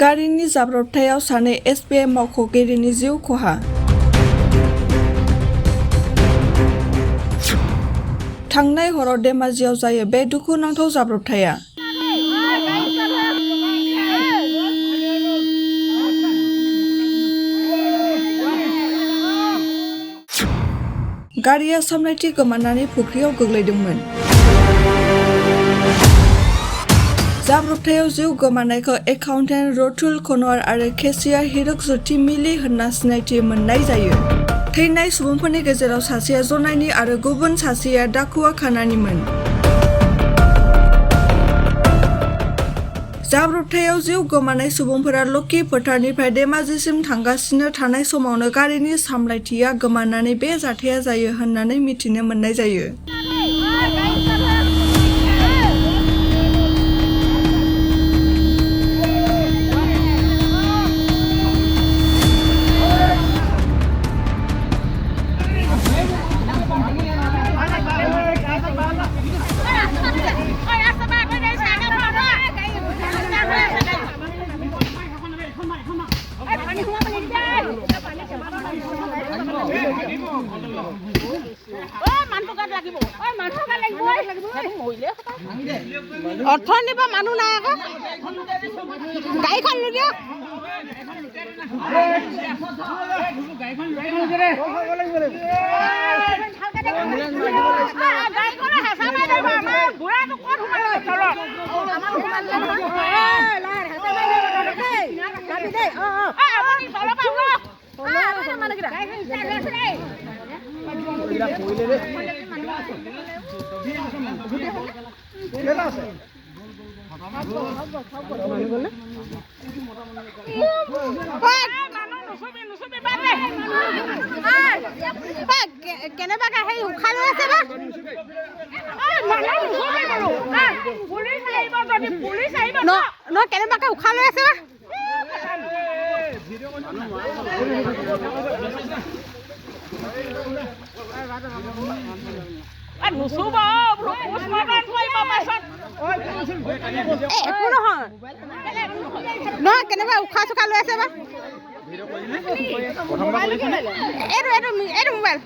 गारिनि जाब्रबथायाव सानै एसबिआइ मावख'गिरिनि जिउ खहा। थांनाय हराव धेमाजियाव जायो बे दुखुनांथाव जाब्रबथाया। गारिया सामलायथि गोमानानै फुख्रियाव गोग्लैदोंमोन। जाब्रबथायाव जिउ गोमानायखौ एकाउन्टेन्ट रतुल कनवार आरो केशियार हिरक ज्योति मिली होनना सिनायथि मोननाय जायो। थैनाय सुबुंफोरनि गेजेराव सासेया जनायनि आरो गुबुन सासेया दाकुवाखानानिमोन। जाब्रबथायाव जिउ गोमानाय सुबुंफोरा लक्की फोथारनिफ्राय धेमाजिसिम थांगासिनो थानाय समावनो गारिनि सामलायथिया गोमानानै बे जाथाया जायो होननानै मिथिनो मोननाय जायो। অৰ্থনীতি মানুহ নাই আকৌ গাড়ীখন লৈ দিয়ক। কেনেবাকে সেই উশাহ লৈ আছে বা কেনেবাকে উশাহ লৈ আছে বা একো নহয় নহয় কেনেবা উশাহ চুশাহ লৈ আছে বা এইটো মোবাইল